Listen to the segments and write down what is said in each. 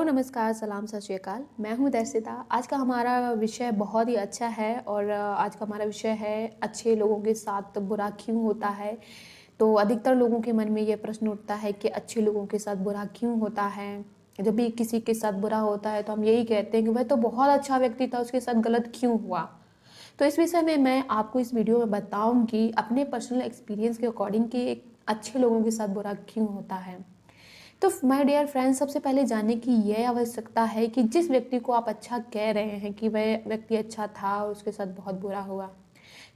नमस्कार, सलाम, सत श्री अकाल। मैं हूँ दर्शिता। आज का हमारा विषय बहुत ही अच्छा है और आज का हमारा विषय है अच्छे लोगों के साथ बुरा क्यों होता है। तो अधिकतर लोगों के मन में ये प्रश्न उठता है कि अच्छे लोगों के साथ बुरा क्यों होता है। जब भी किसी के साथ बुरा होता है तो हम यही कहते हैं कि वह तो बहुत अच्छा व्यक्ति था, उसके साथ गलत क्यों हुआ। तो इस विषय में मैं आपको इस वीडियो में बताऊंगी अपने पर्सनल एक्सपीरियंस के अकॉर्डिंग कि एक अच्छे लोगों के साथ बुरा क्यों होता है। तो माय डियर फ्रेंड्स, सबसे पहले जानने की यह आवश्यकता है कि जिस व्यक्ति को आप अच्छा कह रहे हैं कि वह व्यक्ति अच्छा था और उसके साथ बहुत बुरा हुआ,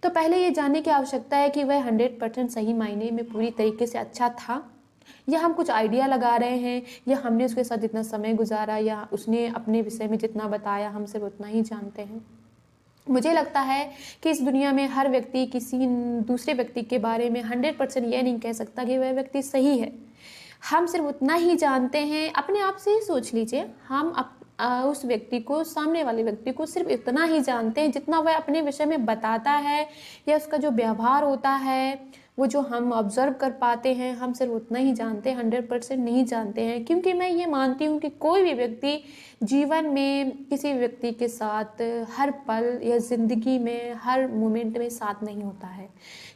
तो पहले ये जानने की आवश्यकता है कि वह 100% सही मायने में पूरी तरीके से अच्छा था, या हम कुछ आइडिया लगा रहे हैं, या हमने उसके साथ जितना समय गुजारा या उसने अपने विषय में जितना बताया हम सिर्फ उतना ही जानते हैं। मुझे लगता है कि इस दुनिया में हर व्यक्ति किसी दूसरे व्यक्ति के बारे में 100% ये नहीं कह सकता कि वह व्यक्ति सही है। हम सिर्फ उतना ही जानते हैं। अपने आप से ही सोच लीजिए, हम उस व्यक्ति को, सामने वाले व्यक्ति को सिर्फ इतना ही जानते हैं जितना वह अपने विषय में बताता है, या उसका जो व्यवहार होता है, वो जो हम ऑब्जर्व कर पाते हैं, हम सिर्फ उतना ही जानते हैं, 100% नहीं जानते हैं। क्योंकि मैं ये मानती हूँ कि कोई भी व्यक्ति जीवन में किसी व्यक्ति के साथ हर पल या ज़िंदगी में हर मोमेंट में साथ नहीं होता है।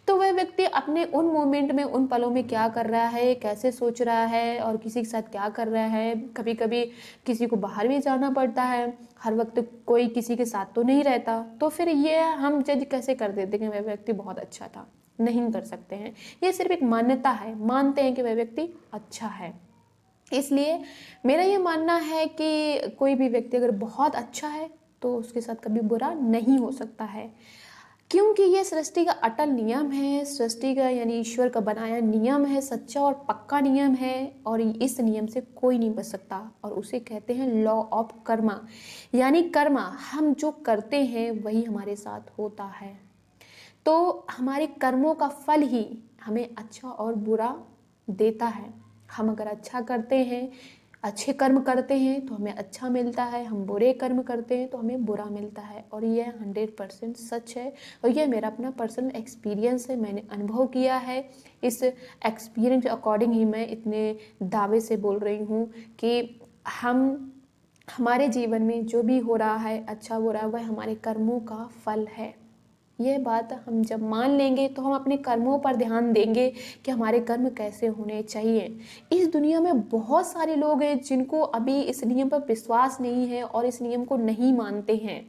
तो वह व्यक्ति अपने उन मोमेंट में, उन पलों में क्या कर रहा है, कैसे सोच रहा है और किसी के साथ क्या कर रहा है। कभी कभी किसी को बाहर भी जाना पड़ता है, हर वक्त कोई किसी के साथ तो नहीं रहता। तो फिर ये हम जज कैसे कर देते हैं कि वह व्यक्ति बहुत अच्छा था? नहीं कर सकते हैं। ये सिर्फ एक मान्यता है, मानते हैं कि वह व्यक्ति अच्छा है। इसलिए मेरा ये मानना है कि कोई भी व्यक्ति अगर बहुत अच्छा है तो उसके साथ कभी बुरा नहीं हो सकता है। क्योंकि ये सृष्टि का अटल नियम है, सृष्टि का यानी ईश्वर का बनाया नियम है, सच्चा और पक्का नियम है, और इस नियम से कोई नहीं बच सकता। और उसे कहते हैं लॉ ऑफ कर्मा, यानी कर्मा, हम जो करते हैं वही हमारे साथ होता है। तो हमारे कर्मों का फल ही हमें अच्छा और बुरा देता है। हम अगर अच्छा करते हैं, अच्छे कर्म करते हैं तो हमें अच्छा मिलता है, हम बुरे कर्म करते हैं तो हमें बुरा मिलता है। और यह 100% सच है, और यह मेरा अपना पर्सनल एक्सपीरियंस है, मैंने अनुभव किया है। इस एक्सपीरियंस के अकॉर्डिंग ही मैं इतने दावे से बोल रही हूँ कि हम हमारे जीवन में जो भी हो रहा है, अच्छा बुरा, वह हमारे कर्मों का फल है। यह बात हम जब मान लेंगे तो हम अपने कर्मों पर ध्यान देंगे कि हमारे कर्म कैसे होने चाहिए। इस दुनिया में बहुत सारे लोग हैं जिनको अभी इस नियम पर विश्वास नहीं है और इस नियम को नहीं मानते हैं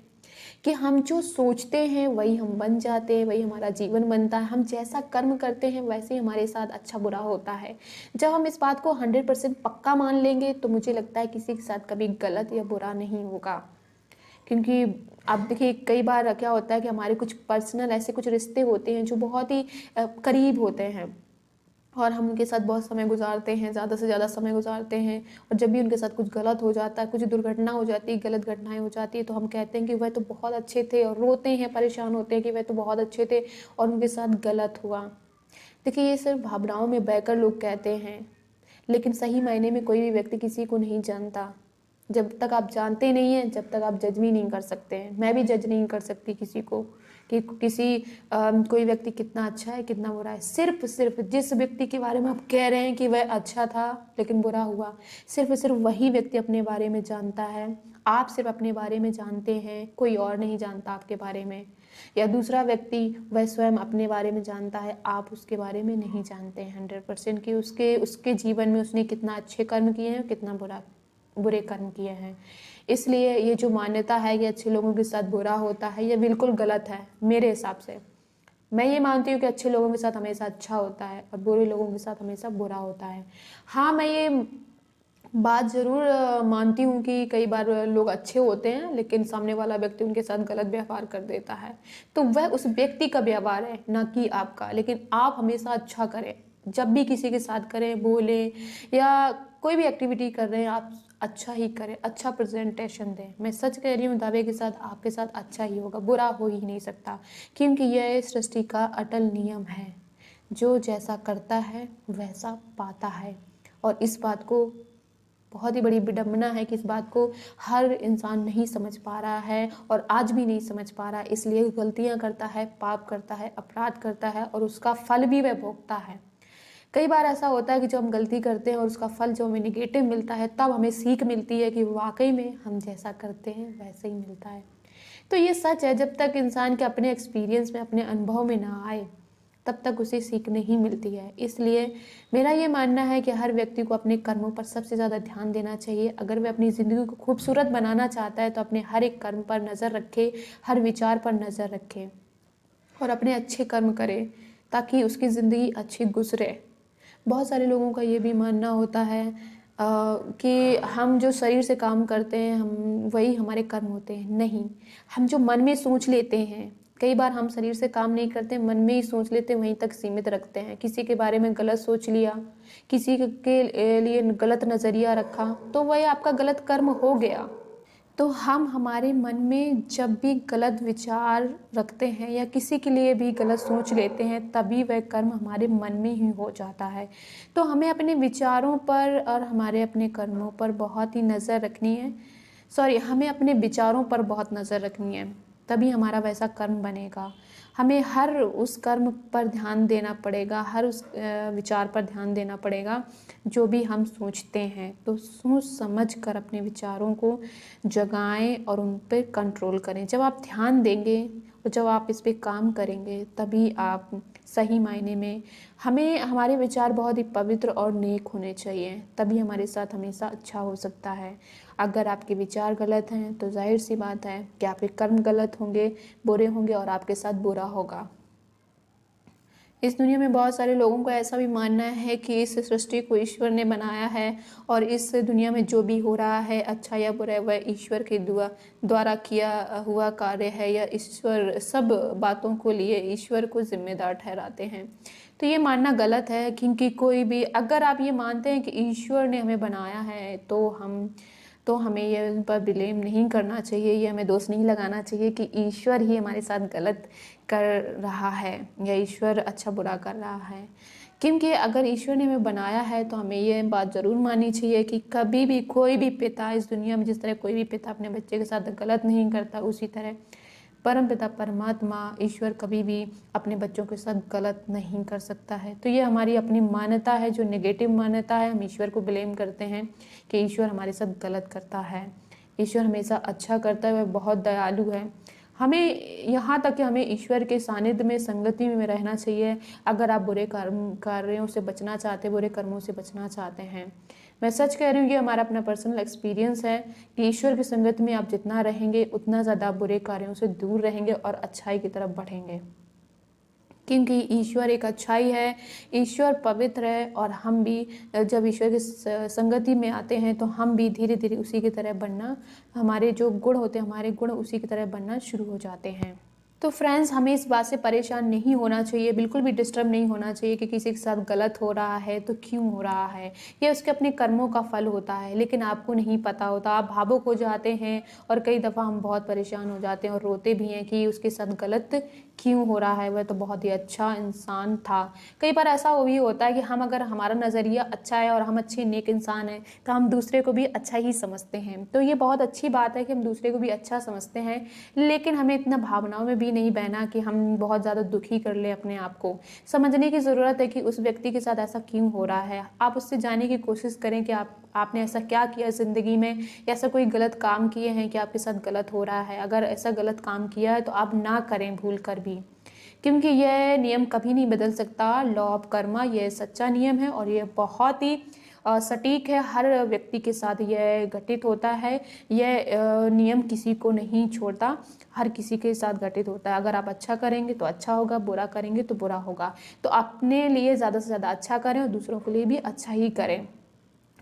कि हम जो सोचते हैं वही हम बन जाते हैं, वही हमारा जीवन बनता है। हम जैसा कर्म करते हैं वैसे ही हमारे साथ अच्छा बुरा होता है। जब हम इस बात को 100% पक्का मान लेंगे तो मुझे लगता है किसी के साथ कभी गलत या बुरा नहीं होगा। क्योंकि अब देखिए, कई बार क्या होता है कि हमारे कुछ पर्सनल ऐसे कुछ रिश्ते होते हैं जो बहुत ही करीब होते हैं, और हम उनके साथ बहुत समय गुजारते हैं, ज़्यादा से ज़्यादा समय गुजारते हैं। और जब भी उनके साथ कुछ गलत हो जाता है, कुछ दुर्घटना हो जाती है, गलत घटनाएं हो जाती है, तो हम कहते हैं कि वह तो बहुत अच्छे थे, और रोते हैं, परेशान होते हैं कि वह तो बहुत अच्छे थे और उनके साथ गलत हुआ। देखिए, ये सिर्फ भावनाओं में बहकर लोग कहते हैं, लेकिन सही मायने में कोई भी व्यक्ति किसी को नहीं जानता। जब तक आप जानते नहीं हैं, जब तक आप जज भी नहीं कर सकते हैं। मैं भी जज नहीं कर सकती किसी को कि कोई व्यक्ति कितना अच्छा है, कितना बुरा है। सिर्फ जिस व्यक्ति के बारे में आप कह रहे हैं कि वह अच्छा था लेकिन बुरा हुआ, सिर्फ वही व्यक्ति अपने बारे में जानता है। आप सिर्फ अपने बारे में जानते हैं, कोई और नहीं जानता आपके बारे में। या दूसरा व्यक्ति, वह स्वयं अपने बारे में जानता है, आप उसके बारे में नहीं जानते हैं 100% कि उसके उसके जीवन में उसने कितना अच्छे कर्म किए हैं, कितना बुरे कर्म किए हैं। इसलिए ये जो मान्यता है कि अच्छे लोगों के साथ बुरा होता है, ये बिल्कुल गलत है मेरे हिसाब से। मैं ये मानती हूँ कि अच्छे लोगों के साथ हमेशा अच्छा होता है और बुरे लोगों के साथ हमेशा बुरा होता है। हाँ, मैं ये बात ज़रूर मानती हूँ कि कई बार लोग अच्छे होते हैं लेकिन सामने वाला व्यक्ति उनके साथ गलत व्यवहार कर देता है। तो वह उस व्यक्ति का व्यवहार है, ना कि आपका। लेकिन आप हमेशा अच्छा करें, जब भी किसी के साथ करें, बोलें या कोई भी एक्टिविटी कर रहे हैं, आप अच्छा ही करें, अच्छा प्रेजेंटेशन दें। मैं सच कह रही हूँ, दावे के साथ आपके साथ अच्छा ही होगा, बुरा हो ही नहीं सकता। क्योंकि यह सृष्टि का अटल नियम है, जो जैसा करता है वैसा पाता है। और इस बात को, बहुत ही बड़ी विडंबना है कि इस बात को हर इंसान नहीं समझ पा रहा है, और आज भी नहीं समझ पा रहा है। इसलिए गलतियां करता है, पाप करता है, अपराध करता है, और उसका फल भी वह भोगता है। कई बार ऐसा होता है कि जब हम गलती करते हैं और उसका फल जो हमें नेगेटिव मिलता है, तब हमें सीख मिलती है कि वाक़ई में हम जैसा करते हैं वैसे ही मिलता है। तो ये सच है, जब तक इंसान के अपने एक्सपीरियंस में, अपने अनुभव में ना आए, तब तक उसे सीख नहीं मिलती है। इसलिए मेरा ये मानना है कि हर व्यक्ति को अपने कर्मों पर सबसे ज़्यादा ध्यान देना चाहिए। अगर वह अपनी ज़िंदगी को खूबसूरत बनाना चाहता है, तो अपने हर एक कर्म पर नज़र रखे, हर विचार पर नज़र रखे और अपने अच्छे कर्म करे, ताकि उसकी ज़िंदगी अच्छी गुजरे। बहुत सारे लोगों का ये भी मानना होता है कि हम जो शरीर से काम करते हैं, हम वही हमारे कर्म होते हैं। नहीं, हम जो मन में सोच लेते हैं, कई बार हम शरीर से काम नहीं करते, मन में ही सोच लेते हैं, वहीं तक सीमित रखते हैं। किसी के बारे में गलत सोच लिया, किसी के लिए गलत नज़रिया रखा, तो वही आपका गलत कर्म हो गया। तो हम हमारे मन में जब भी गलत विचार रखते हैं या किसी के लिए भी गलत सोच लेते हैं, तभी वह कर्म हमारे मन में ही हो जाता है। तो हमें अपने विचारों पर और हमारे अपने कर्मों पर बहुत ही नज़र रखनी है। हमें अपने विचारों पर बहुत नज़र रखनी है, तभी हमारा वैसा कर्म बनेगा। हमें हर उस कर्म पर ध्यान देना पड़ेगा, हर उस विचार पर ध्यान देना पड़ेगा जो भी हम सोचते हैं। तो सोच समझ कर अपने विचारों को जगाएं और उन पे कंट्रोल करें। जब आप ध्यान देंगे और जब आप इस पे काम करेंगे, तभी आप सही मायने में, हमें हमारे विचार बहुत ही पवित्र और नेक होने चाहिए, तभी हमारे साथ हमेशा अच्छा हो सकता है। अगर आपके विचार गलत हैं, तो जाहिर सी बात है कि आपके कर्म गलत होंगे, बुरे होंगे और आपके साथ बुरा होगा। इस दुनिया में बहुत सारे लोगों को ऐसा भी मानना है कि इस सृष्टि को ईश्वर ने बनाया है और इस दुनिया में जो भी हो रहा है, अच्छा या बुरा, वह ईश्वर के द्वारा किया हुआ कार्य है, या ईश्वर सब बातों को लिए ईश्वर को जिम्मेदार ठहराते हैं। तो ये मानना गलत है, क्योंकि कोई भी, अगर आप ये मानते हैं कि ईश्वर ने हमें बनाया है, तो हमें ये उन पर ब्लेम नहीं करना चाहिए, ये हमें दोष नहीं लगाना चाहिए कि ईश्वर ही हमारे साथ गलत कर रहा है या ईश्वर अच्छा बुरा कर रहा है। क्योंकि अगर ईश्वर ने हमें बनाया है, तो हमें ये बात ज़रूर माननी चाहिए कि कभी भी कोई भी पिता इस दुनिया में, जिस तरह कोई भी पिता अपने बच्चे के साथ गलत नहीं करता, उसी तरह परमपिता परमात्मा ईश्वर कभी भी अपने बच्चों के साथ गलत नहीं कर सकता है। तो ये हमारी अपनी मान्यता है, जो नेगेटिव मान्यता है। हम ईश्वर को ब्लेम करते हैं कि ईश्वर हमारे साथ गलत करता है। ईश्वर हमेशा अच्छा करता है, वह बहुत दयालु है। हमें यहाँ तक कि हमें ईश्वर के सानिध्य में, संगति में रहना चाहिए, अगर आप बुरे कार्यों से बचना चाहते, बुरे कर्मों से बचना चाहते हैं। मैं सच कह रही हूँ, ये हमारा अपना पर्सनल एक्सपीरियंस है कि ईश्वर की संगत में आप जितना रहेंगे, उतना ज़्यादा बुरे कार्यों से दूर रहेंगे और अच्छाई की तरफ बढ़ेंगे। क्योंकि ईश्वर एक अच्छाई है, ईश्वर पवित्र है, और हम भी जब ईश्वर की संगति में आते हैं, तो हम भी धीरे धीरे उसी की तरह बनना, हमारे जो गुण होते हैं, हमारे गुण उसी की तरह बनना शुरू हो जाते हैं। तो फ्रेंड्स, हमें इस बात से परेशान नहीं होना चाहिए, बिल्कुल भी डिस्टर्ब नहीं होना चाहिए कि किसी के साथ गलत हो रहा है तो क्यों हो रहा है। ये उसके अपने कर्मों का फल होता है, लेकिन आपको नहीं पता होता। आप भावुक हो जाते हैं और कई दफ़ा हम बहुत परेशान हो जाते हैं और रोते भी हैं कि उसके साथ गलत क्यों हो रहा है, वह तो बहुत ही अच्छा इंसान था। कई बार ऐसा भी होता है कि हम, अगर हमारा नज़रिया अच्छा है और हम अच्छे नेक इंसान हैं, तो हम दूसरे को भी अच्छा ही समझते हैं। तो ये बहुत अच्छी बात है कि हम दूसरे को भी अच्छा समझते हैं, लेकिन हमें इतना भावनाओं में भी नहीं बहना कि हम बहुत ज़्यादा दुखी कर ले अपने आप को। समझने की ज़रूरत है कि उस व्यक्ति के साथ ऐसा क्यों हो रहा है। आप उससे जानने की कोशिश करें कि आपने ऐसा क्या किया ज़िंदगी में, ऐसा कोई गलत काम किए हैं कि आपके साथ गलत हो रहा है। अगर ऐसा गलत काम किया है, तो आप ना करें भूल कर भी, क्योंकि यह नियम कभी नहीं बदल सकता। लॉ ऑफ कर्मा यह सच्चा नियम है और यह बहुत ही सटीक है। हर व्यक्ति के साथ यह घटित होता है। यह नियम किसी को नहीं छोड़ता, हर किसी के साथ घटित होता है। अगर आप अच्छा करेंगे तो अच्छा होगा, बुरा करेंगे तो बुरा होगा। तो अपने लिए ज़्यादा से ज़्यादा अच्छा करें और दूसरों के लिए भी अच्छा ही करें।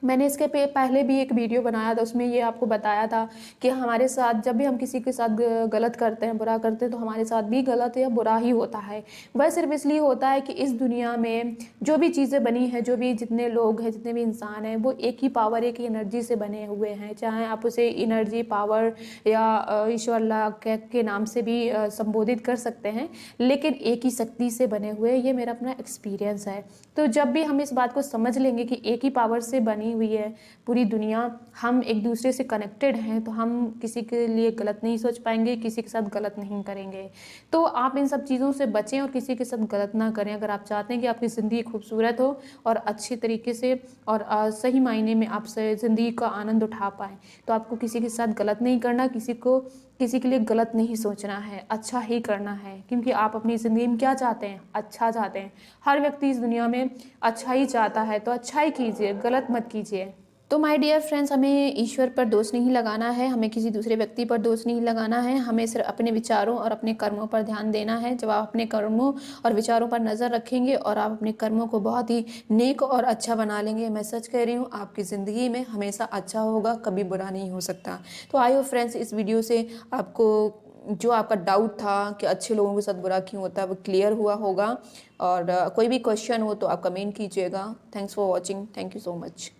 मैंने इसके पहले भी एक वीडियो बनाया था, उसमें ये आपको बताया था कि हमारे साथ जब भी हम किसी के साथ गलत करते हैं, बुरा करते हैं, तो हमारे साथ भी गलत या बुरा ही होता है। वह सिर्फ इसलिए होता है कि इस दुनिया में जो भी चीज़ें बनी हैं, जो भी जितने लोग हैं, जितने भी इंसान हैं, वो एक ही पावर, एक ही एनर्जी से बने हुए हैं। चाहे आप उसे एनर्जी, पावर या ईश्वर अल्लाह के नाम से भी संबोधित कर सकते हैं, लेकिन एक ही शक्ति से बने हुए। ये मेरा अपना एक्सपीरियंस है। तो जब भी हम इस बात को समझ लेंगे कि एक ही पावर से बनी हुई है पूरी दुनिया, हम एक दूसरे से कनेक्टेड हैं, तो हम किसी के लिए गलत नहीं सोच पाएंगे, किसी के साथ गलत नहीं करेंगे। तो आप इन सब चीज़ों से बचें और किसी के साथ गलत ना करें। अगर आप चाहते हैं कि आपकी ज़िंदगी खूबसूरत हो और अच्छी तरीके से और सही मायने में आप ज़िंदगी का आनंद उठा पाएँ, तो आपको किसी के साथ गलत नहीं करना, किसी के लिए गलत नहीं सोचना है, अच्छा ही करना है। क्योंकि आप अपनी ज़िंदगी में क्या चाहते हैं? अच्छा चाहते हैं। हर व्यक्ति इस दुनिया में अच्छा ही चाहता है, तो अच्छा ही कीजिए, गलत मत कीजिए। तो माय डियर फ्रेंड्स, हमें ईश्वर पर दोष नहीं लगाना है, हमें किसी दूसरे व्यक्ति पर दोष नहीं लगाना है, हमें सिर्फ अपने विचारों और अपने कर्मों पर ध्यान देना है। जब आप अपने कर्मों और विचारों पर नज़र रखेंगे और आप अपने कर्मों को बहुत ही नेक और अच्छा बना लेंगे, मैं सच कह रही हूँ, आपकी ज़िंदगी में हमेशा अच्छा होगा, कभी बुरा नहीं हो सकता। तो आई होप फ्रेंड्स, इस वीडियो से आपको जो आपका डाउट था कि अच्छे लोगों के साथ बुरा क्यों होता है, वो क्लियर हुआ होगा। और कोई भी क्वेश्चन हो तो आप कमेंट कीजिएगा। Thanks for watching. Thank you so much.